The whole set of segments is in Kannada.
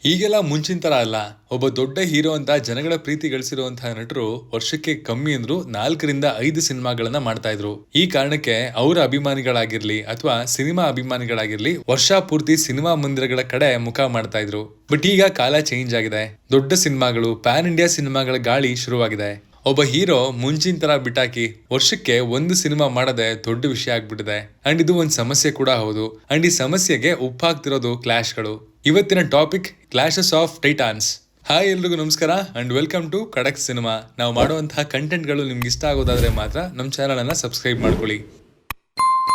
ಈಗೆಲ್ಲ ಮುಂಚಿನ ತರ ಅಲ್ಲ. ಒಬ್ಬ ದೊಡ್ಡ ಹೀರೋ ಅಂತ ಜನಗಳ ಪ್ರೀತಿ ಗಳಿಸಿರುವಂತಹ ನಟರು ವರ್ಷಕ್ಕೆ ಕಮ್ಮಿ ಅಂದ್ರು 4 ರಿಂದ 5 ಸಿನಿಮಾಗಳನ್ನ ಮಾಡ್ತಾ ಇದ್ರು. ಈ ಕಾರಣಕ್ಕೆ ಅವರ ಅಭಿಮಾನಿಗಳಾಗಿರ್ಲಿ ಅಥವಾ ಸಿನಿಮಾ ಅಭಿಮಾನಿಗಳಾಗಿರ್ಲಿ ವರ್ಷ ಪೂರ್ತಿ ಸಿನಿಮಾ ಮಂದಿರಗಳ ಕಡೆ ಮುಖ ಮಾಡ್ತಾ ಇದ್ರು. ಬಟ್ ಈಗ ಕಾಲ ಚೇಂಜ್ ಆಗಿದೆ. ದೊಡ್ಡ ಸಿನಿಮಾಗಳು, ಪ್ಯಾನ್ ಇಂಡಿಯಾ ಸಿನಿಮಾಗಳ ಗಾಳಿ ಶುರುವಾಗಿದೆ. ಒಬ್ಬ ಹೀರೋ ಮುಂಚಿನ ತರ ಬಿಟ್ಟಾಕಿ ವರ್ಷಕ್ಕೆ ಒಂದು ಸಿನಿಮಾ ಮಾಡದೆ ದೊಡ್ಡ ವಿಷಯ ಆಗ್ಬಿಟ್ಟಿದೆ. ಅಂಡ್ ಇದು ಒಂದು ಸಮಸ್ಯೆ ಕೂಡ ಹೌದು. ಅಂಡ್ ಈ ಸಮಸ್ಯೆಗೆ ಉಪ್ಪಾಗ್ತಿರೋದು ಕ್ಲಾಶ್ಗಳು. ಇವತ್ತಿನ topic clashes of Titans. Hi ಎಲ್ರಿಗೂ ನಮಸ್ಕಾರ ಅಂಡ್ ವೆಲ್ಕಮ್ ಟು ಖಡಕ್ ಸಿನಿಮಾ. ನಾವು ಮಾಡುವಂತಹ ಕಂಟೆಂಟ್ಗಳು ನಿಮ್ಗೆ ಇಷ್ಟ ಆಗೋದಾದ್ರೆ ಮಾತ್ರ ನಮ್ಮ ಚಾನಲ್ ಅನ್ನ ಸಬ್ಸ್ಕ್ರೈಬ್ ಮಾಡ್ಕೊಳ್ಳಿ.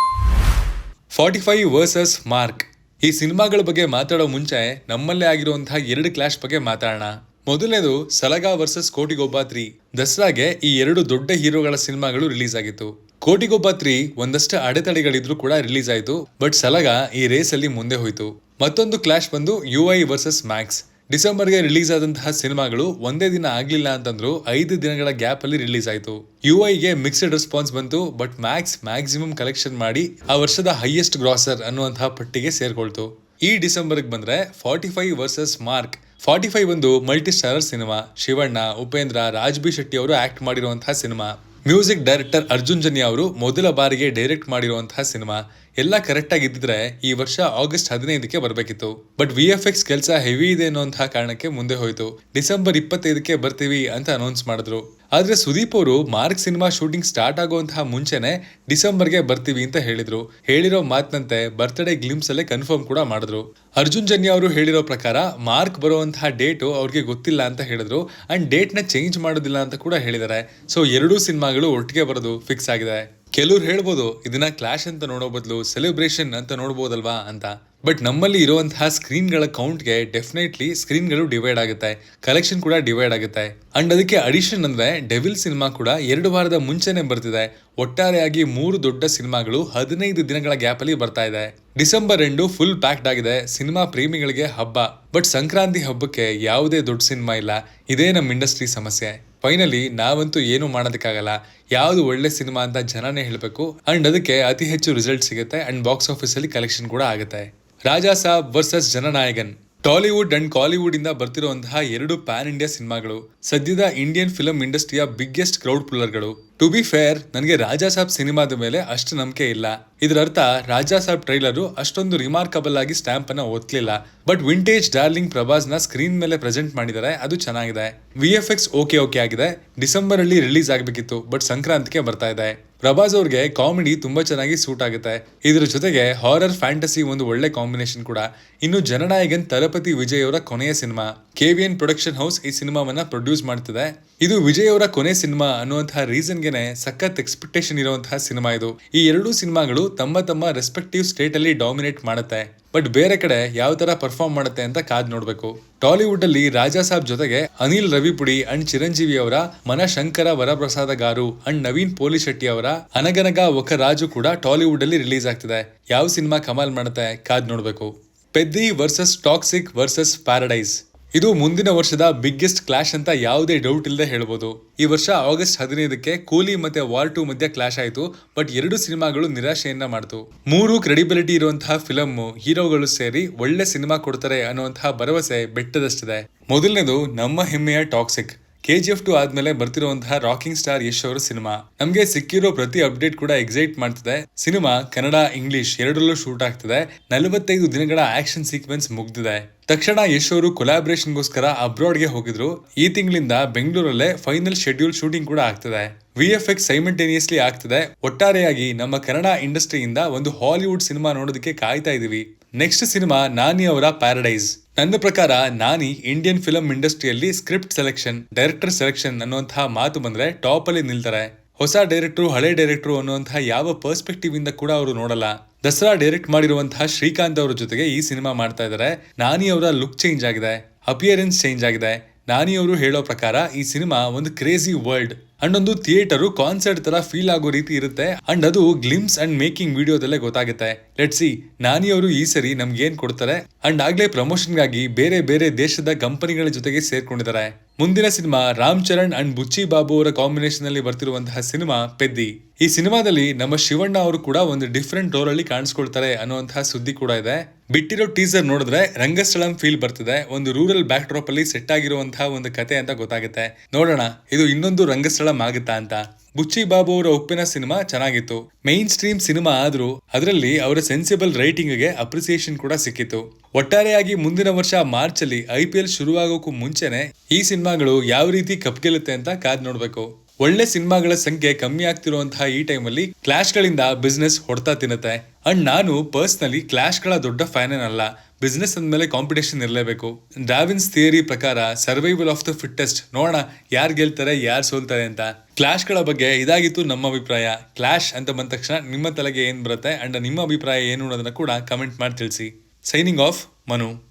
45 ವರ್ಸಸ್ ಮಾರ್ಕ್. ಈ ಸಿನಿಮಾಗಳ ಬಗ್ಗೆ ಮಾತಾಡೋ ಮುಂಚೆ ನಮ್ಮಲ್ಲೇ ಆಗಿರುವಂತಹ 2 ಕ್ಲಾಶ್ ಬಗ್ಗೆ ಮಾತಾಡೋಣ. ಮೊದಲನೇದು ಸಲಗಾ ವರ್ಸಸ್ ಕೋಟಿಗೊಬ್ಬ 3. ದಸರಾಗೆ ಈ 2 ದೊಡ್ಡ ಹೀರೋಗಳ ಸಿನಿಮಾಗಳು ರಿಲೀಸ್ ಆಗಿತ್ತು. ಕೋಟಿಗೊಬ್ಬ 3 ಒಂದಷ್ಟು ಅಡೆತಡೆಗಳಿದ್ರು ಕೂಡ ರಿಲೀಸ್ ಆಯ್ತು. ಬಟ್ ಸಲಗಾ ಈ ರೇಸ್ ಅಲ್ಲಿ ಮುಂದೆ ಹೋಯ್ತು. ಮತ್ತೊಂದು ಕ್ಲಾಶ್ ಬಂದು UI ವರ್ಸಸ್ ಮ್ಯಾಕ್ಸ್. ಡಿಸೆಂಬರ್ಗೆ ರಿಲೀಸ್ ಆದಂತಹ ಸಿನಿಮಾಗಳು ಒಂದೇ ದಿನ ಆಗ್ಲಿಲ್ಲ ಅಂತಂದ್ರು 5 ದಿನಗಳ ಗ್ಯಾಪ್ ಅಲ್ಲಿ ರಿಲೀಸ್ ಆಯ್ತು. UIಗೆ ಮಿಕ್ಸ್ಡ್ ರೆಸ್ಪಾನ್ಸ್ ಬಂತು. ಬಟ್ ಮ್ಯಾಕ್ಸ್ ಮ್ಯಾಕ್ಸಿಮಮ್ ಕಲೆಕ್ಷನ್ ಮಾಡಿ ಆ ವರ್ಷದ ಹೈಯೆಸ್ಟ್ ಗ್ರಾಸರ್ ಅನ್ನುವಂತಹ ಪಟ್ಟಿಗೆ ಸೇರ್ಕೊಳ್ತು. ಈ ಡಿಸೆಂಬರ್ಗೆ ಬಂದ್ರೆ 45 ವರ್ಸಸ್ ಮಾರ್ಕ್. 45 ಒಂದು multi starrer cinema. Shivanna, Upendra, Raj B Shetty ಅವರು ಆಕ್ಟ್ ಮಾಡಿರುವಂತಹ cinema. Music director Arjun Janya ಅವರು ಮೊದಲ ಬಾರಿಗೆ ಡೈರೆಕ್ಟ್ ಮಾಡಿರುವಂತಹ ಸಿನಿಮಾ. ಎಲ್ಲ ಕರೆಕ್ಟ್ ಆಗಿದ್ದಿದ್ರೆ ಈ ವರ್ಷ ಆಗಸ್ಟ್ 15ಕ್ಕೆ ಬರಬೇಕಿತ್ತು. ಬಟ್ VFX ಕೆಲಸ ಹೆವಿ ಇದೆ ಅನ್ನುವಂತಹ ಕಾರಣಕ್ಕೆ ಮುಂದೆ ಹೋಯ್ತು. ಡಿಸೆಂಬರ್ 25ಕ್ಕೆ ಬರ್ತೀವಿ ಅಂತ ಅನೌನ್ಸ್ ಮಾಡಿದ್ರು. ಆದ್ರೆ ಸುದೀಪ್ ಅವರು ಮಾರ್ಕ್ ಸಿನಿಮಾ ಶೂಟಿಂಗ್ ಸ್ಟಾರ್ಟ್ ಆಗುವಂತಹ ಮುಂಚೆನೆ ಡಿಸೆಂಬರ್ಗೆ ಬರ್ತೀವಿ ಅಂತ ಹೇಳಿದ್ರು. ಹೇಳಿರೋ ಮಾತಿನಂತೆ ಬರ್ತ್ಡೇ ಗ್ಲಿಮ್ಸ್ ಅಲ್ಲೇ ಕನ್ಫರ್ಮ್ ಕೂಡ ಮಾಡಿದ್ರು. ಅರ್ಜುನ್ ಜನ್ಯ ಅವರು ಹೇಳಿರೋ ಪ್ರಕಾರ ಮಾರ್ಕ್ ಬರುವಂತಹ ಡೇಟು ಅವ್ರಿಗೆ ಗೊತ್ತಿಲ್ಲ ಅಂತ ಹೇಳಿದ್ರು. ಅಂಡ್ ಡೇಟ್ ನ ಚೇಂಜ್ ಮಾಡೋದಿಲ್ಲ ಅಂತ ಕೂಡ ಹೇಳಿದ್ದಾರೆ. ಸೊ 2 ಸಿನಿಮಾಗಳು ಒಟ್ಟಿಗೆ ಬರೋದು ಫಿಕ್ಸ್ ಆಗಿದೆ. ಕೆಲವ್ರು ಹೇಳ್ಬೋದು ಇದನ್ನ ಕ್ಲಾಶ್ ಅಂತ ನೋಡೋ ಬದಲು ಸೆಲೆಬ್ರೇಷನ್ ಅಂತ ನೋಡ್ಬೋದಲ್ವಾ ಅಂತ. ಬಟ್ ನಮ್ಮಲ್ಲಿ ಇರುವಂತಹ ಸ್ಕ್ರೀನ್ಗಳ ಕೌಂಟ್ಗೆ ಡೆಫಿನೆಟ್ಲಿ ಸ್ಕ್ರೀನ್ಗಳು ಡಿವೈಡ್ ಆಗುತ್ತೆ, ಕಲೆಕ್ಷನ್ ಕೂಡ ಡಿವೈಡ್ ಆಗುತ್ತೆ. ಅಂಡ್ ಅದಕ್ಕೆ ಅಡಿಷನ್ ಅಂದ್ರೆ ಡೆವಿಲ್ ಸಿನಿಮಾ ಕೂಡ 2 ವಾರದ ಮುಂಚೆನೆ ಬರ್ತಿದೆ. ಒಟ್ಟಾರೆಯಾಗಿ 3 ದೊಡ್ಡ ಸಿನಿಮಾಗಳು 15 ದಿನಗಳ ಗ್ಯಾಪ್ ಅಲ್ಲಿ ಬರ್ತಾ ಇದೆ. ಡಿಸೆಂಬರ್ 2 ಫುಲ್ ಪ್ಯಾಕ್ಡ್ ಆಗಿದೆ. ಸಿನಿಮಾ ಪ್ರೇಮಿಗಳಿಗೆ ಹಬ್ಬ. ಬಟ್ ಸಂಕ್ರಾಂತಿ ಹಬ್ಬಕ್ಕೆ ಯಾವುದೇ ದೊಡ್ಡ ಸಿನಿಮಾ ಇಲ್ಲ. ಇದೇ ನಮ್ಮ ಇಂಡಸ್ಟ್ರಿ ಸಮಸ್ಯೆ. ಫೈನಲಿ ನಾವಂತೂ ಏನು ಮಾಡೋದಕ್ಕಾಗಲ್ಲ. ಯಾವ್ದು ಒಳ್ಳೆ ಸಿನಿಮಾ ಅಂತ ಜನನೇ ಹೇಳ್ಬೇಕು. ಅಂಡ್ ಅದಕ್ಕೆ ಅತಿ ಹೆಚ್ಚು ರಿಸಲ್ಟ್ ಸಿಗುತ್ತೆ ಅಂಡ್ ಬಾಕ್ಸ್ ಆಫೀಸ್ ಅಲ್ಲಿ ಕಲೆಕ್ಷನ್ ಕೂಡ ಆಗುತ್ತೆ. ರಾಜಾ ಸಾಬ್ ವರ್ಸಸ್ ಜನನಾಯಕನ್. ಟಾಲಿವುಡ್ ಅಂಡ್ ಕಾಲಿವುಡ್ ಇಂದ ಬರ್ತಿರುವಂತಹ 2 ಪ್ಯಾನ್ ಇಂಡಿಯಾ ಸಿನಿಮಾಗಳು. ಸದ್ಯದ ಇಂಡಿಯನ್ ಫಿಲಂ ಇಂಡಸ್ಟ್ರಿಯ ಬಿಗ್ಗೆಸ್ಟ್ ಕ್ರೌಡ್ ಪುಲ್ಲರ್ಗಳು. ಟು ಬಿ ಫೇರ್, ನನಗೆ ರಾಜಾ ಸಾಬ್ ಸಿನಿಮಾದ ಮೇಲೆ ಅಷ್ಟು ನಂಬಿಕೆ ಇಲ್ಲ. ಇದರ ಅರ್ಥ ರಾಜಾ ಸಾಬ್ ಟ್ರೈಲರ್ ಅಷ್ಟೊಂದು ರಿಮಾರ್ಕಬಲ್ ಆಗಿ ಸ್ಟ್ಯಾಂಪ್ ಅನ್ನ ಒತ್ತಲಿಲ್ಲ. ಬಟ್ ವಿಂಟೇಜ್ ಡಾರ್ಲಿಂಗ್ ಪ್ರಭಾಸ್ ನ ಸ್ಕ್ರೀನ್ ಮೇಲೆ ಪ್ರೆಸೆಂಟ್ ಮಾಡಿದ್ದಾರೆ, ಅದು ಚೆನ್ನಾಗಿದೆ. VFX ಓಕೆ ಆಗಿದೆ. ಡಿಸೆಂಬರ್ ಅಲ್ಲಿ ರಿಲೀಸ್ ಆಗಬೇಕಿತ್ತು, ಬಟ್ ಸಂಕ್ರಾಂತಿಗೆ ಬರ್ತಾ ಇದೆ. ಪ್ರಭಾಸ್ ಅವ್ರಿಗೆ ಕಾಮಿಡಿ ತುಂಬಾ ಚೆನ್ನಾಗಿ ಸೂಟ್ ಆಗುತ್ತೆ. ಇದ್ರ ಜೊತೆಗೆ ಹಾರರ್ ಫ್ಯಾಂಟಸಿ ಒಂದು ಒಳ್ಳೆ ಕಾಂಬಿನೇಷನ್ ಕೂಡ. ಇನ್ನು ಜನನಾಯಕನ್ ತಲಪತಿ ವಿಜಯ್ ಅವರ ಕೊನೆಯ ಸಿನಿಮಾ. KVN ಪ್ರೊಡಕ್ಷನ್ ಹೌಸ್ ಈ ಸಿನಿಮಾವನ್ನ ಪ್ರೊಡ್ಯೂಸ್ ಮಾಡ್ತಿದೆ. ಇದು ವಿಜಯ್ ಅವರ ಕೊನೆ ಸಿನಿಮಾ ಅನ್ನುವಂತಹ ರೀಸನ್ಗೆನೆ ಸಖತ್ ಎಕ್ಸ್ಪೆಕ್ಟೇಷನ್ ಇರುವಂತಹ ಸಿನಿಮಾ ಇದು. ಈ 2 ಸಿನಿಮಾಗಳು ತಮ್ಮ ರೆಸ್ಪೆಕ್ಟಿವ್ ಸ್ಟೇಟ್ ಅಲ್ಲಿ ಡಾಮಿನೇಟ್ ಮಾಡುತ್ತೆ. ಬಟ್ ಬೇರೆ ಕಡೆ ಯಾವ ತರ ಪರ್ಫಾರ್ಮ್ ಮಾಡುತ್ತೆ ಅಂತ ಕಾದ್ ನೋಡ್ಬೇಕು. ಟಾಲಿವುಡ್ ಅಲ್ಲಿ ರಾಜಾ ಸಾಬ್ ಜೊತೆಗೆ ಅನಿಲ್ ರವಿಪುಡಿ ಅಂಡ್ ಚಿರಂಜೀವಿ ಅವರ ಮನಶಂಕರ ವರಪ್ರಸಾದ ಗಾರು ಅಂಡ್ ನವೀನ್ ಪೋಲಿ ಶೆಟ್ಟಿ ಅವರ ಅನಗನಗ ಒಕ ರಾಜು ಕೂಡ ಟಾಲಿವುಡ್ ಅಲ್ಲಿ ರಿಲೀಸ್ ಆಗ್ತಿದೆ. ಯಾವ ಸಿನಿಮಾ ಕಮಾಲ್ ಮಾಡುತ್ತೆ ಕಾದ್ ನೋಡ್ಬೇಕು. ಪೆದ್ದಿ ವರ್ಸಸ್ ಟಾಕ್ಸಿಕ್ ವರ್ಸಸ್ ಪ್ಯಾರಡೈಸ್. ಇದು ಮುಂದಿನ ವರ್ಷದ ಬಿಗ್ಗೆಸ್ಟ್ ಕ್ಲಾಶ್ ಅಂತ ಯಾವುದೇ ಡೌಟ್ ಇಲ್ಲದೆ ಹೇಳ್ಬೋದು. ಈ ವರ್ಷ ಆಗಸ್ಟ್ 15ಕ್ಕೆ ಕೂಲಿ ಮತ್ತೆ ವಾರ್ 2 ಮಧ್ಯ ಕ್ಲಾಶ್ ಆಯ್ತು. ಬಟ್ 2 ಸಿನಿಮಾಗಳು ನಿರಾಶೆಯನ್ನ ಮಾಡ್ತು. 3 ಕ್ರೆಡಿಬಿಲಿಟಿ ಇರುವಂತಹ ಫಿಲಮ್ ಹೀರೋಗಳು ಸೇರಿ ಒಳ್ಳೆ ಸಿನಿಮಾ ಕೊಡ್ತಾರೆ ಅನ್ನುವಂತಹ ಭರವಸೆ ಬೆಟ್ಟದಷ್ಟಿದೆ. ಮೊದಲನೇದು ನಮ್ಮ ಹೆಮ್ಮೆಯ ಟಾಕ್ಸಿಕ್. KGF 2 ಆದ್ಮೇಲೆ ಬರ್ತಿರುವಂತಹ ರಾಕಿಂಗ್ ಸ್ಟಾರ್ ಯಶ್ ಅವರ ಸಿನಿಮಾ. ನಮ್ಗೆ ಸಿಕ್ಕಿರೋ ಪ್ರತಿ ಅಪ್ಡೇಟ್ ಕೂಡ ಎಕ್ಸೈಟ್ ಮಾಡ್ತಿದೆ. ಸಿನಿಮಾ ಕನ್ನಡ, ಇಂಗ್ಲಿಷ್ ಎರಡರಲ್ಲೂ ಶೂಟ್ ಆಗ್ತಿದೆ. 45 ದಿನಗಳ ಆಕ್ಷನ್ ಸೀಕ್ವೆನ್ಸ್ ಮುಗ್ದಿದೆ. ತಕ್ಷಣ ಯಶ್ ಅವರು ಕೊಲಾಬ್ರೇಷನ್ಗೋಸ್ಕರ ಅಬ್ರಾಡ್ಗೆ ಹೋಗಿದ್ರು. ಈ ತಿಂಗಳಿಂದ ಬೆಂಗಳೂರಲ್ಲೇ ಫೈನಲ್ ಶೆಡ್ಯೂಲ್ ಶೂಟಿಂಗ್ ಕೂಡ ಆಗ್ತಿದೆ. VFX ಸೈಮಲ್ಟೇನಿಯಸ್ಲಿ ಆಗ್ತಿದೆ. ಒಟ್ಟಾರೆಯಾಗಿ ನಮ್ಮ ಕನ್ನಡ ಇಂಡಸ್ಟ್ರಿಯಿಂದ ಒಂದು ಹಾಲಿವುಡ್ ಸಿನಿಮಾ ನೋಡೋದಕ್ಕೆ ಕಾಯ್ತಾ ಇದೀವಿ. ನೆಕ್ಸ್ಟ್ ಸಿನಿಮಾ ನಾನಿ ಅವರ ಪ್ಯಾರಡೈಸ್. ನನ್ನ ಪ್ರಕಾರ ನಾನಿ ಇಂಡಿಯನ್ ಫಿಲಂ ಇಂಡಸ್ಟ್ರಿಯಲ್ಲಿ ಸ್ಕ್ರಿಪ್ಟ್ ಸೆಲೆಕ್ಷನ್, ಡೈರೆಕ್ಟರ್ ಸೆಲೆಕ್ಷನ್ ಅನ್ನುವಂತಹ ಮಾತು ಬಂದ್ರೆ ಟಾಪ್ ಅಲ್ಲಿ ನಿಲ್ತಾರೆ. ಹೊಸ ಡೈರೆಕ್ಟರ್, ಹಳೆ ಡೈರೆಕ್ಟರ್ ಅನ್ನುವಂತಹ ಯಾವ ಪರ್ಸ್ಪೆಕ್ಟಿವ್ ಇಂದ ಕೂಡ ಅವರು ನೋಡಲ್ಲ. ದಸರಾ ಡೈರೆಕ್ಟ್ ಮಾಡಿರುವಂತಹ ಶ್ರೀಕಾಂತ್ ಅವರ ಜೊತೆಗೆ ಈ ಸಿನಿಮಾ ಮಾಡ್ತಾ ಇದ್ದಾರೆ. ನಾನಿ ಅವರ ಲುಕ್ ಚೇಂಜ್ ಆಗಿದೆ, ಅಪಿಯರೆನ್ಸ್ ಚೇಂಜ್ ಆಗಿದೆ. ನಾನಿ ಅವರು ಹೇಳೋ ಪ್ರಕಾರ ಈ ಸಿನಿಮಾ ಒಂದು ಕ್ರೇಜಿ ವರ್ಲ್ಡ್ ಅಂಡ್ ಒಂದು ಥಿಯೇಟರ್ ಕಾನ್ಸರ್ಟ್ ತರ ಫೀಲ್ ಆಗೋ ರೀತಿ ಇರುತ್ತೆ. ಅಂಡ್ ಅದು ಗ್ಲಿಮ್ಸ್ ಅಂಡ್ ಮೇಕಿಂಗ್ ವಿಡಿಯೋದಲ್ಲೇ ಗೊತ್ತಾಗುತ್ತೆ. ಲೆಟ್ಸ್ ಸಿ ನಾನಿ ಅವರು ಈ ಸರಿ ನಮ್ಗೆ ಏನ್ ಕೊಡ್ತಾರೆ. ಅಂಡ್ ಆಗ್ಲೇ ಪ್ರಮೋಷನ್ ಗಾಗಿ ಬೇರೆ ಬೇರೆ ದೇಶದ ಕಂಪನಿಗಳ ಜೊತೆಗೆ ಸೇರ್ಕೊಂಡಿದ್ದಾರೆ. ಮುಂದಿನ ಸಿನಿಮಾ ರಾಮ್ ಚರಣ್ ಅಂಡ್ ಬುಚ್ಚಿ ಬಾಬು ಅವರ ಕಾಂಬಿನೇಷನ್ ಅಲ್ಲಿ ಬರ್ತಿರುವಂತಹ ಸಿನಿಮಾ ಪೆದ್ದಿ. ಈ ಸಿನಿಮಾದಲ್ಲಿ ನಮ್ಮ ಶಿವಣ್ಣ ಅವರು ಕೂಡ ಒಂದು ಡಿಫ್ರೆಂಟ್ ರೋಲ್ ಅಲ್ಲಿ ಕಾಣಿಸ್ಕೊಳ್ತಾರೆ ಅನ್ನುವಂತಹ ಸುದ್ದಿ ಕೂಡ ಇದೆ. ಬಿಟ್ಟಿರೋ ಟೀಸರ್ ನೋಡಿದ್ರೆ ರಂಗಸ್ಥಳಂ ಫೀಲ್ ಬರ್ತಿದೆ. ಒಂದು ರೂರಲ್ ಬ್ಯಾಕ್ ಡ್ರಾಪ್ ಅಲ್ಲಿ ಸೆಟ್ ಆಗಿರುವಂತಹ ಒಂದು ಕತೆ ಅಂತ ಗೊತ್ತಾಗುತ್ತೆ. ನೋಡೋಣ ಇದು ಇನ್ನೊಂದು ರಂಗಸ್ಥಳಂ ಆಗುತ್ತಾ ಅಂತ. ಬುಚ್ಚಿ ಬಾಬು ಅವರ ಉಪ್ಪಿನ ಸಿನಿಮಾ ಚೆನ್ನಾಗಿತ್ತು. ಮೈನ್ ಸ್ಟ್ರೀಮ್ ಸಿನಿಮಾ ಆದ್ರೂ ಅದರಲ್ಲಿ ಅವರ ಸೆನ್ಸಿಬಲ್ ರೈಟಿಂಗ್ ಗೆ ಅಪ್ರಿಸಿಯೇಷನ್ ಕೂಡ ಸಿಕ್ಕಿತ್ತು. ಒಟ್ಟಾರೆಯಾಗಿ ಮುಂದಿನ ವರ್ಷ ಮಾರ್ಚ್ ಅಲ್ಲಿ IPL ಶುರುವಾಗೋಕ್ಕೂ ಮುಂಚೆನೆ ಈ ಸಿನಿಮಾಗಳು ಯಾವ ರೀತಿ ಕಪ್ ಗೆಲ್ಲುತ್ತೆ ಅಂತ ಕಾದ್ ನೋಡ್ಬೇಕು. ಒಳ್ಳೆ ಸಿನಿಮಾಗಳ ಸಂಖ್ಯೆ ಕಮ್ಮಿ ಆಗ್ತಿರುವಂತಹ ಈ ಟೈಮಲ್ಲಿ ಕ್ಲಾಶ್ ಗಳಿಂದ ಬಿಸ್ನೆಸ್ ಹೊಡ್ತಾ ತಿನ್ನುತ್ತೆ. ಅಂಡ್ ನಾನು ಪರ್ಸನಲಿ ಕ್ಲಾಶ್ ಗಳ ದೊಡ್ಡ ಫ್ಯಾನ್ ಏನಲ್ಲ. ಬಿಸ್ನೆಸ್ ಅಂದ್ಮೇಲೆ ಕಾಂಪಿಟೇಷನ್ ಇರಲೇಬೇಕು. ಡಾರ್ವಿನ್ಸ್ ಥಿಯರಿ ಪ್ರಕಾರ ಸರ್ವೈವಲ್ ಆಫ್ ದ ಫಿಟ್ಟೆಸ್ಟ್. ನೋಡೋಣ ಯಾರು ಗೆಲ್ತಾರೆ ಯಾರು ಸೋಲ್ತಾರೆ ಅಂತ. ಕ್ಲಾಶ್ ಗಳ ಬಗ್ಗೆ ಇದಾಗಿತ್ತು ನಮ್ಮ ಅಭಿಪ್ರಾಯ. ಕ್ಲಾಶ್ ಅಂತ ಬಂದ ತಕ್ಷಣ ನಿಮ್ಮ ತಲೆಗೆ ಏನ್ ಬರುತ್ತೆ ಅಂಡ್ ನಿಮ್ಮ ಅಭಿಪ್ರಾಯ ಏನು ಅನ್ನೋದನ್ನ ಕೂಡ ಕಮೆಂಟ್ ಮಾಡಿ ತಿಳಿಸಿ. Signing off, Manu.